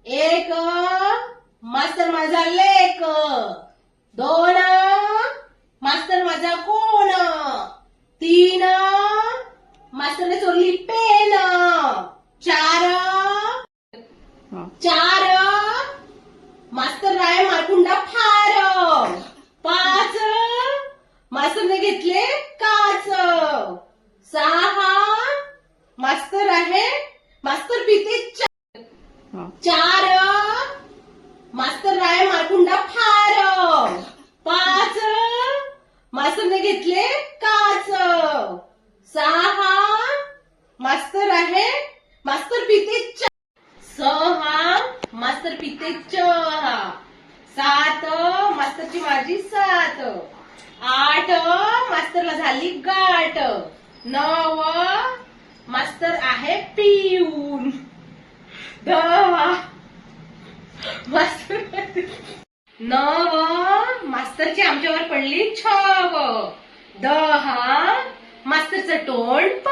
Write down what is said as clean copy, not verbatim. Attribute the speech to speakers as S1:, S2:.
S1: एक मास्तर माझा लेक, दोन मास्तर माझा कोण, तीन मास्तरने चोरली पेन, चार मास्तर राय मारकुंडा फार, पाच मास्तरने घेतले काच, सहा मास्तर आहे मास्तर पिते चार मास्तर राय मारकुंडा फार, पाच मास्तरने घेतले काच, सहा मास्तर आहे मास्तर पिते सहा मास्तर पिते चहा, सात मास्तरची माझी सात, आठ मास्तरला झाली गाठ, नऊ मास्तर आहे पिऊन, दहा मास्तर मास्तरची आमच्यावर पडली छाव, दहा मास्तरचं तोंड